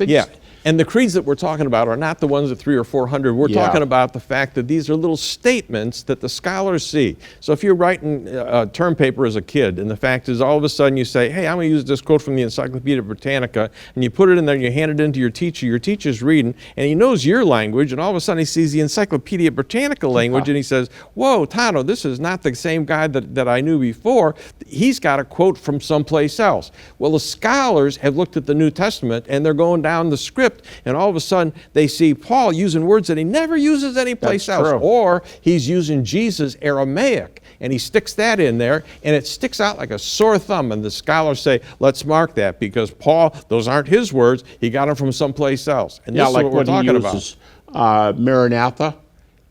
Yeah, and the creeds that we're talking about are not the ones at 300 or 400. We're talking about the fact that these are little statements that the scholars see. So if you're writing a term paper as a kid, and the fact is all of a sudden you say, hey, I'm going to use this quote from the Encyclopedia Britannica, and you put it in there and you hand it in to your teacher's reading, and he knows your language, and all of a sudden he sees the Encyclopedia Britannica language, and he says, whoa, Tano, this is not the same guy that I knew before. He's got a quote from someplace else. Well, the scholars have looked at the New Testament, and they're going down the script, and all of a sudden they see Paul using words that he never uses anyplace else. True. Or he's using Jesus Aramaic, and he sticks that in there, and it sticks out like a sore thumb, and the scholars say, let's mark that, because Paul, those aren't his words, he got them from someplace else. And this is like what we're when talking he uses, Maranatha,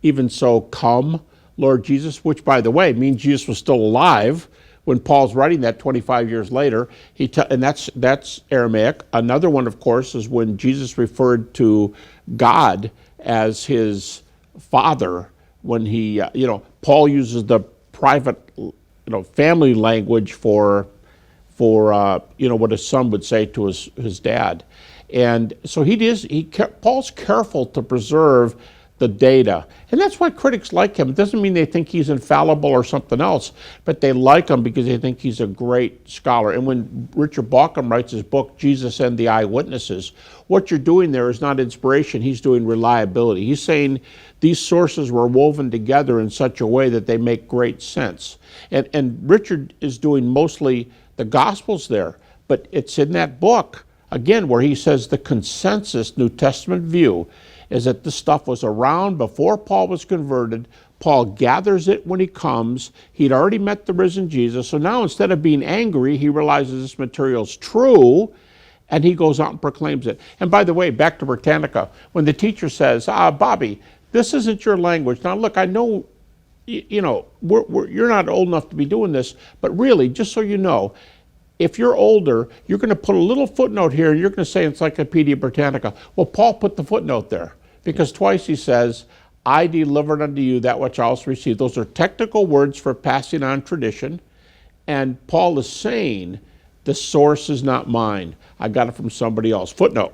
even so come, Lord Jesus, which, by the way, means Jesus was still alive when Paul's writing that 25 years later. And that's Aramaic. Another one, of course, is when Jesus referred to God as his Father, when he, Paul uses the private, family language for what his son would say to his dad. And so Paul's careful to preserve the data. And that's why critics like him. It doesn't mean they think he's infallible or something else, but they like him because they think he's a great scholar. And when Richard Bauckham writes his book, Jesus and the Eyewitnesses, what you're doing there is not inspiration, he's doing reliability. He's saying these sources were woven together in such a way that they make great sense. And Richard is doing mostly the Gospels there, but it's in that book, again, where he says the consensus New Testament view is that this stuff was around before Paul was converted. Paul gathers it when he comes. He'd already met the risen Jesus. So now instead of being angry, he realizes this material's true, and he goes out and proclaims it. And by the way, back to Britannica, when the teacher says, Bobby, this isn't your language. Now look, I know, you're not old enough to be doing this, but really, just so you know, if you're older, you're going to put a little footnote here, and you're going to say Encyclopedia Britannica. Well, Paul put the footnote there, because twice he says, I delivered unto you that which I also received. Those are technical words for passing on tradition, and Paul is saying, the source is not mine. I got it from somebody else. Footnote.